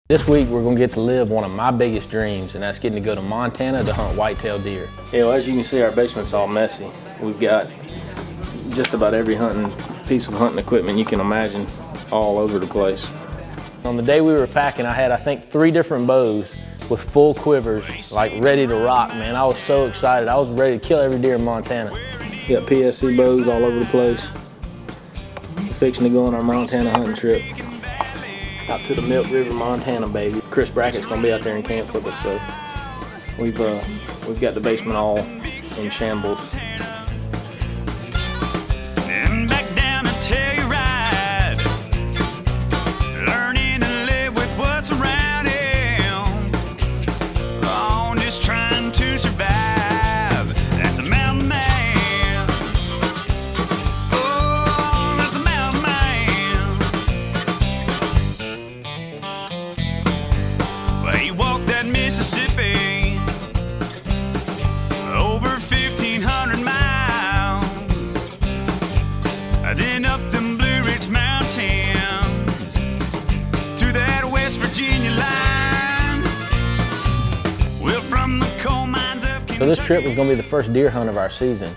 This week we're gonna get to live one of my biggest dreams, and that's getting to go to Montana to hunt white-tailed deer. You know, as you can see, our basement's all messy. We've got just about every piece of hunting equipment you can imagine all over the place. On the day we were packing, I had, I think, 3 different bows with full quivers, like ready to rock, man. I was so excited. I was ready to kill every deer in Montana. We got PSC bows all over the place. Fixing to go on our Montana hunting trip. Out to the Milk River, Montana, baby. Chris Brackett's gonna be out there in camp with us, so we've got the basement all in shambles. And back down a Telluride, learning to live with what's around him. Oh, just trying to survive. That's a mountain man. Oh, that's a mountain man. Well, he walked that Mississippi over 1,500 miles, then up them Blue Ridge Mountains to that West Virginia line. Well, from the coal mines of Kentucky. So this trip was gonna be the first deer hunt of our season.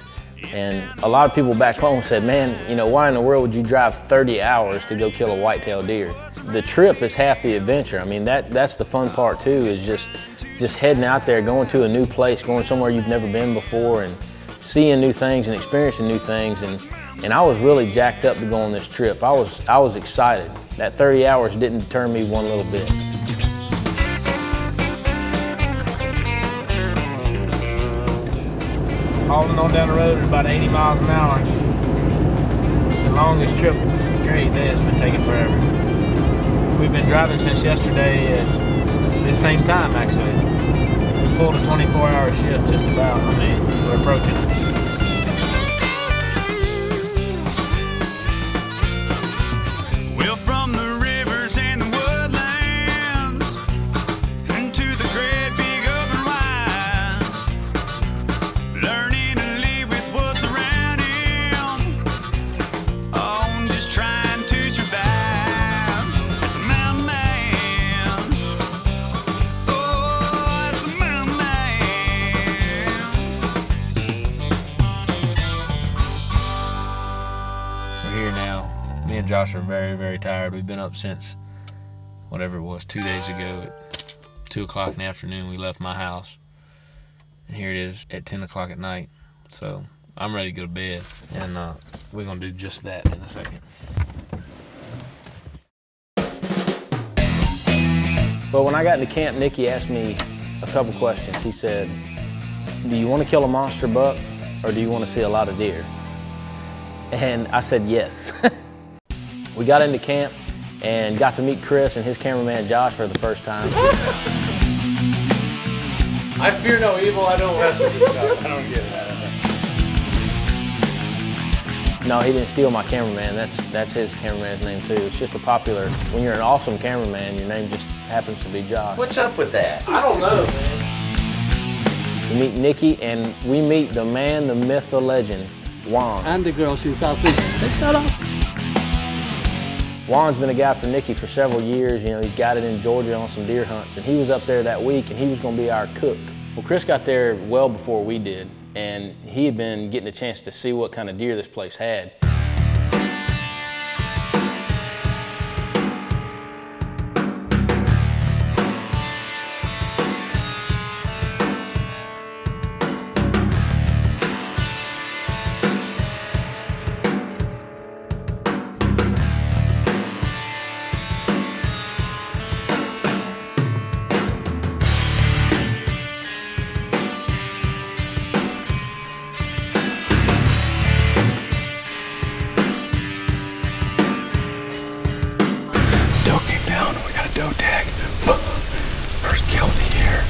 And a lot of people back home said, man, you know, why in the world would you drive 30 hours to go kill a white-tailed deer? The trip is half the adventure. I mean, that's the fun part too, is just heading out there, going to a new place, going somewhere you've never been before, and seeing new things and experiencing new things. And I was really jacked up to go on this trip. I was excited. That 30 hours didn't deter me one little bit. Hauling on down the road at about 80 miles an hour. It's the longest trip Great Day has been taking forever. We've been driving since yesterday at this same time, actually. We pulled a 24-hour shift just about. I mean, we're approaching it. Well, from the rivers and the woodlands into the great big open wide, learning to live with what's around him. Oh, I'm just trying to survive. It's a mountain man. Oh, it's a mountain man. We're here now. Me and Josh are very, very tired. We've been up since whatever it was, 2 days ago at 2 o'clock in the afternoon. We left my house, and here it is at 10 o'clock at night. So I'm ready to go to bed, and we're gonna do just that in a second. Well, when I got into camp, Nicky asked me a couple questions. He said, do you want to kill a monster buck, or do you want to see a lot of deer? And I said yes. We got into camp and got to meet Chris and his cameraman Josh for the first time. I fear no evil, I don't mess with this stuff. I don't get that. No, he didn't steal my cameraman. That's his cameraman's name too. It's just a popular, when you're an awesome cameraman, your name just happens to be Josh. What's up with that? I don't know, man. We meet Nicky, and we meet the man, the myth, the legend, Juan. And the girls in Southeast. Take that off. Juan's been a guy for Nicky for several years. You know, he's guided in Georgia on some deer hunts, and he was up there that week, and he was gonna be our cook. Well, Chris got there well before we did, and he had been getting a chance to see what kind of deer this place had. Doe tag. First kill of the year.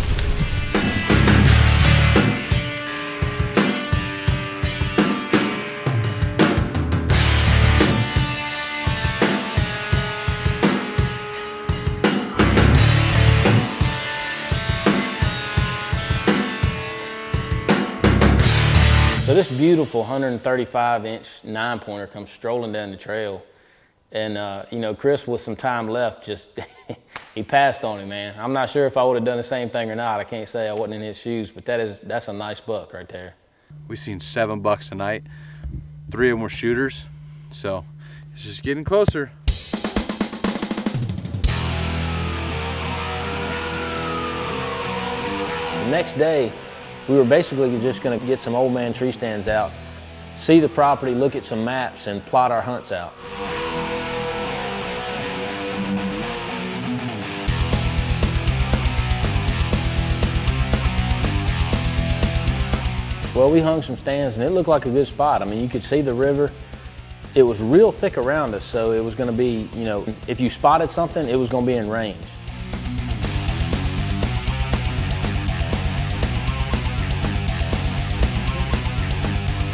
So this beautiful 135-inch 9-pointer comes strolling down the trail. And, you know, Chris, with some time left, just He passed on him, man. I'm not sure if I would have done the same thing or not. I can't say I wasn't in his shoes, but that's a nice buck right there. We seen 7 bucks tonight. 3 of them were shooters, so it's just getting closer. The next day, we were basically just gonna get some old man tree stands out, see the property, look at some maps, and plot our hunts out. Well, we hung some stands and it looked like a good spot. I mean, you could see the river. It was real thick around us, so it was gonna be, you know, if you spotted something, it was gonna be in range.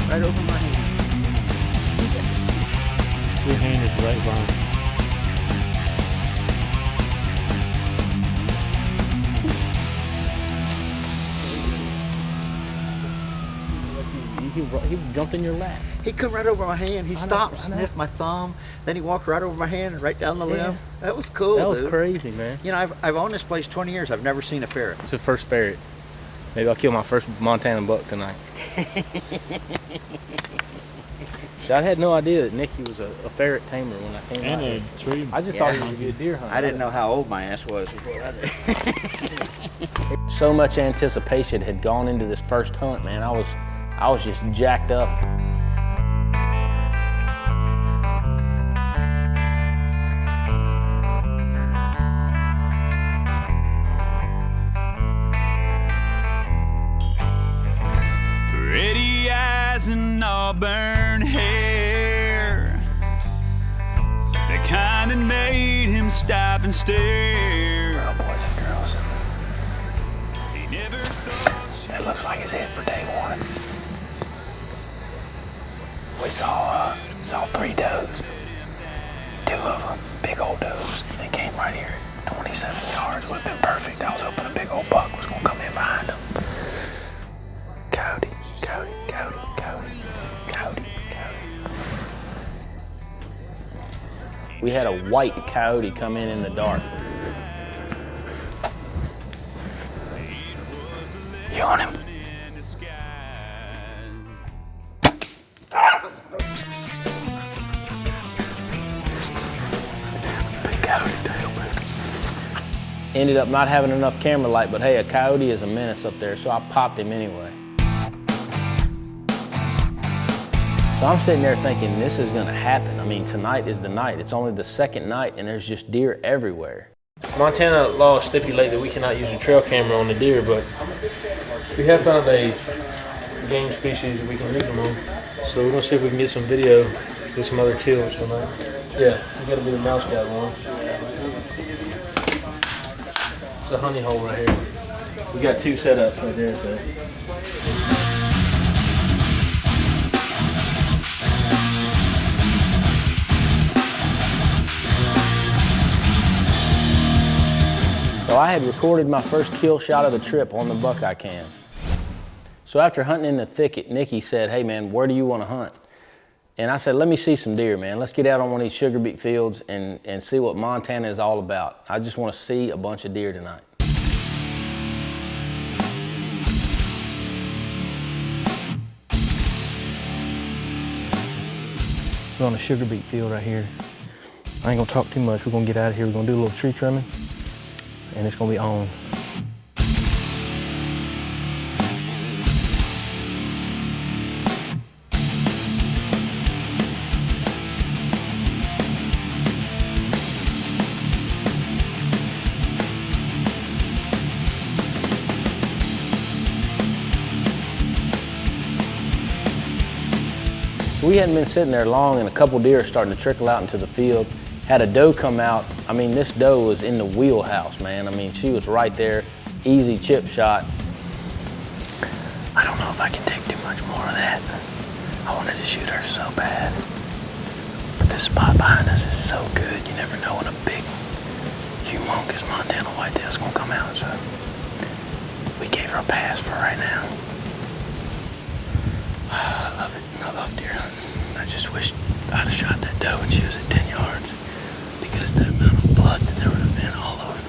Right over my hand. Your hand is right behind. He jumped in your lap. He come right over my hand. He stopped, sniffed my thumb, then he walked right over my hand and right down the limb. That was cool, That was dude. crazy, man. You know, I've owned this place 20 years. I've never seen a ferret. It's the first ferret. Maybe I'll kill my first Montana buck tonight. I had no idea that Nicky was a ferret tamer when I came out here. I just thought he was a good deer hunter. I didn't know how old my ass was before I did. So much anticipation had gone into this first hunt, man. I was just jacked up. Pretty eyes and auburn hair, the kind that made him stop and stare. Well, boys and girls, He never thought it looks like it's it for day 1. We saw 3 does. 2 of them, big old does. They came right here, 27 yards. Would have been perfect. I was hoping a big old buck was gonna come in behind them. Coyote, coyote, coyote, coyote, coyote, coyote. We had a white coyote come in the dark. You on him? in disguise. Big coyote tail, man. Ended up not having enough camera light, but hey, a coyote is a menace up there, so I popped him anyway. So I'm sitting there thinking, this is gonna happen. I mean, tonight is the night. It's only the second night and there's just deer everywhere. Montana laws stipulate that we cannot use a trail camera on the deer, but we have found a game species that we can use them on. So we're gonna see if we can get some video, get some other kills tonight. Yeah, we gotta be the mouse guy one. It's a honey hole right here. We got 2 setups right there. So. So I had recorded my first kill shot of the trip on the Buckeye cam. So after hunting in the thicket, Nicky said, hey man, where do you want to hunt? And I said, let me see some deer, man. Let's get out on one of these sugar beet fields and see what Montana is all about. I just want to see a bunch of deer tonight. We're on a sugar beet field right here. I ain't gonna talk too much. We're gonna get out of here. We're gonna do a little tree trimming and it's gonna be on. So we hadn't been sitting there long and a couple deer starting to trickle out into the field. Had a doe come out. I mean, this doe was in the wheelhouse, man. I mean, she was right there, easy chip shot. I don't know if I can take too much more of that. I wanted to shoot her so bad. But this spot behind us is so good. You never know when a big, humongous Montana whitetail's gonna come out, so we gave her a pass for right now. I love it. I love deer hunting. I just wish I'd have shot that doe when she was at 10 yards because the amount of blood that there would have been all over the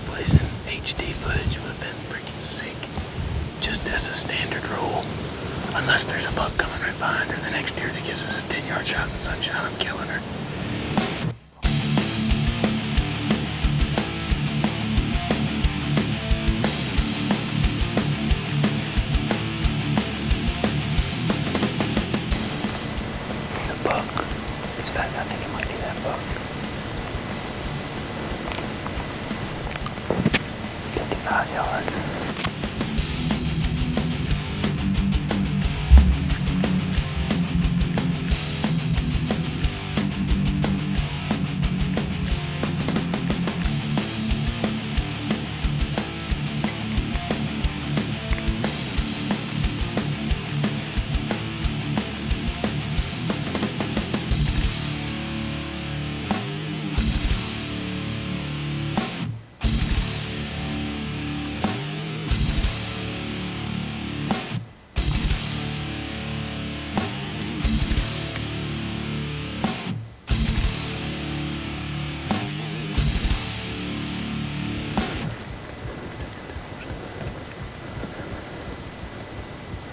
yard.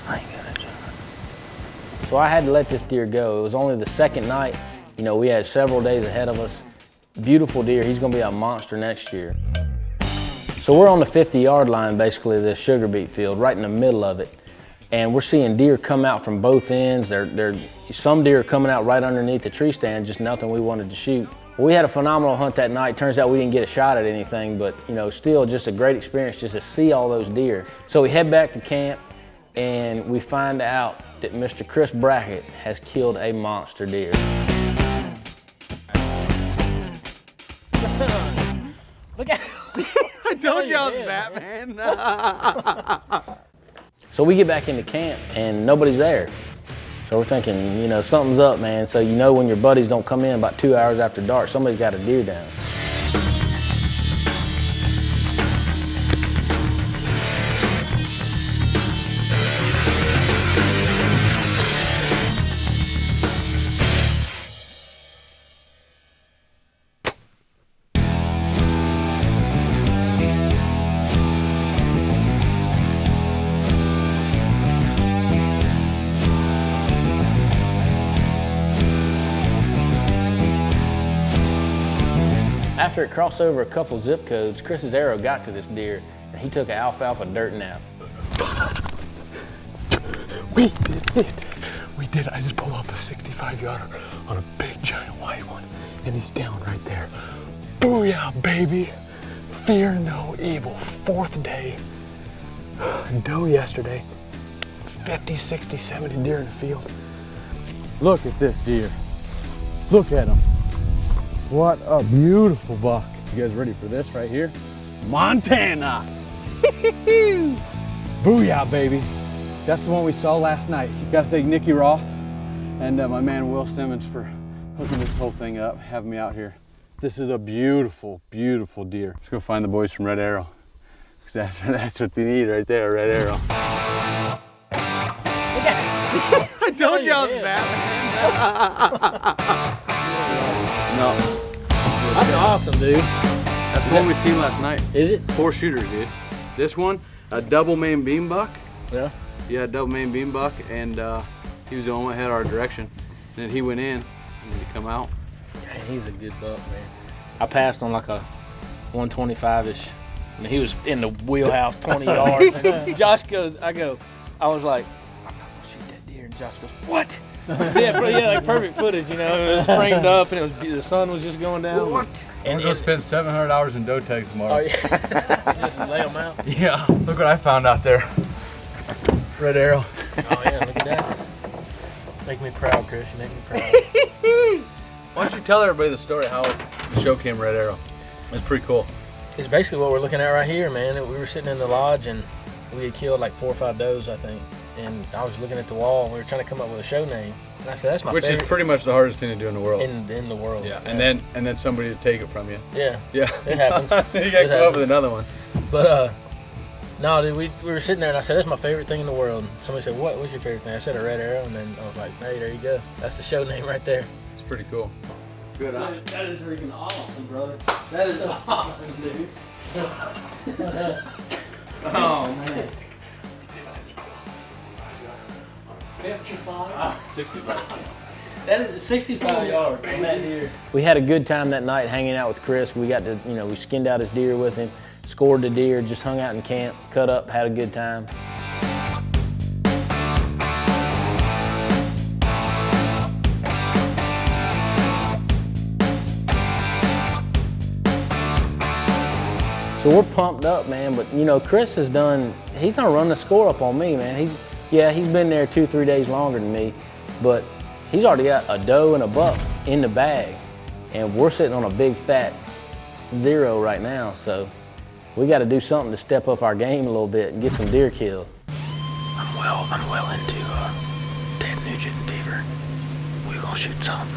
I ain't gonna jump. So I had to let this deer go. It was only the second night. You know, we had several days ahead of us. Beautiful deer. He's gonna be a monster next year. So we're on the 50-yard line, basically, of this sugar beet field, right in the middle of it. And we're seeing deer come out from both ends. Some deer are coming out right underneath the tree stand, just nothing we wanted to shoot. We had a phenomenal hunt that night. Turns out we didn't get a shot at anything, but you know, still just a great experience just to see all those deer. So we head back to camp and we find out that Mr. Chris Brackett has killed a monster deer. Look at I told you I was Batman. So we get back into camp and nobody's there. So we're thinking, you know, something's up, man. So you know when your buddies don't come in about 2 hours after dark, somebody's got a deer down. After it crossed over a couple zip codes, Chris's arrow got to this deer and he took an alfalfa dirt nap. We did it. We did it. I just pulled off a 65-yarder on a big giant white one, and he's down right there. Booyah, baby. Fear no evil. 4th day. Doe yesterday. 50, 60, 70 deer in the field. Look at this deer. Look at him. What a beautiful buck. You guys ready for this right here? Montana. Booyah, baby. That's the one we saw last night. Got to thank Nicky Roth and my man Will Simmons for hooking this whole thing up, having me out here. This is a beautiful, beautiful deer. Let's go find the boys from Red Arrow. 'Cause that's what they need right there, Red Arrow. I told you I was Batman. No. That's awesome, dude. That's the one we seen last night. Is it? 4 shooters, dude. This one, a double main beam buck. Yeah. Yeah, double main beam buck, and he was the only one that had our direction. And then he went in, and he come out. Man, he's a good buck, man. I passed on like a 125-ish. I mean, he was in the wheelhouse, 20 yards. And Josh goes, I was like, I'm not gonna shoot that deer. And Josh goes, what? Yeah, like perfect footage, you know. It was framed up, and the sun was just going down. What? And I'm gonna spend $700 in doe tags tomorrow. Oh yeah, just lay them out. Yeah, look what I found out there. Red Arrow. Oh yeah, look at that. Make me proud, Chris. You make me proud. Why don't you tell everybody the story how the show came Red Arrow? It's pretty cool. It's basically what we're looking at right here, man. We were sitting in the lodge, and we had killed like 4 or 5 does, I think. And I was looking at the wall, and we were trying to come up with a show name. And I said, that's my Which favorite. is pretty much the hardest thing to do in the world. In the world. Yeah, and then somebody to take it from you. Yeah. Yeah. It happens. You gotta come up with another one. But no, dude, we were sitting there, and I said, that's my favorite thing in the world. And somebody said, what's your favorite thing? I said a red arrow, and then I was like, hey, there you go. That's the show name right there. It's pretty cool. Good eye. That is freaking awesome, brother. That is awesome, dude. Oh, man. 65. That is 65 yards on that deer. We had a good time that night hanging out with Chris. We got to, you know, we skinned out his deer with him, scored the deer, just hung out in camp, cut up, had a good time. So So we're pumped up, man. But you know, Chris he's done run the score up on me, man. He's been there 2-3 days longer than me, but he's already got a doe and a buck in the bag, and we're sitting on a big fat 0 right now. So we got to do something to step up our game a little bit and get some deer killed. I'm well into Ted Nugent fever. We're gonna shoot some.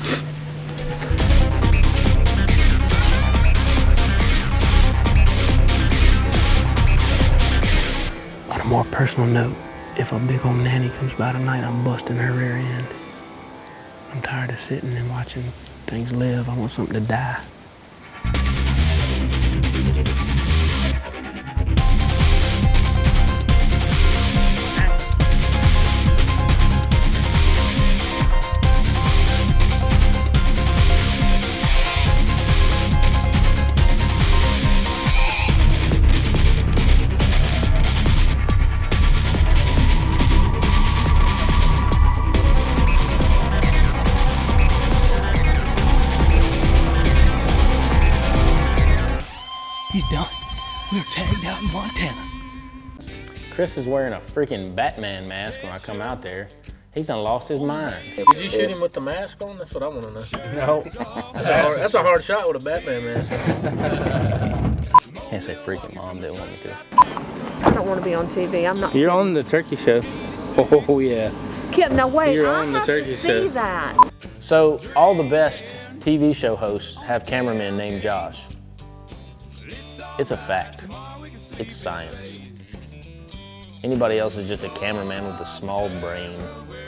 On a more personal note, if a big old nanny comes by tonight, I'm busting her rear end. I'm tired of sitting and watching things live. I want something to die. He's done. We're tagged out in Montana. Chris is wearing a freaking Batman mask when I come out there. He's done lost his mind. Did you shoot him with the mask on? That's what I want to know. No. That's a hard shot with a Batman mask on. Can't say freaking, Mom didn't want me to. I don't want to be on TV. I'm not. You're on the turkey show. Oh yeah. Kid, no wait. You're I on the have turkey to see show. that. So all the best TV show hosts have cameramen named Josh. It's a fact. It's science. Anybody else is just a cameraman with a small brain.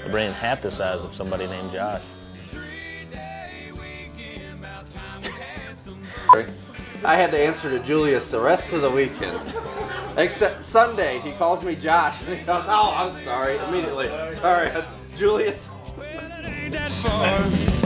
A brain half the size of somebody named Josh. I had to answer to Julius the rest of the weekend. Except Sunday, he calls me Josh and he goes, "Oh, I'm sorry," immediately. Sorry, Julius. Well, it ain't that far.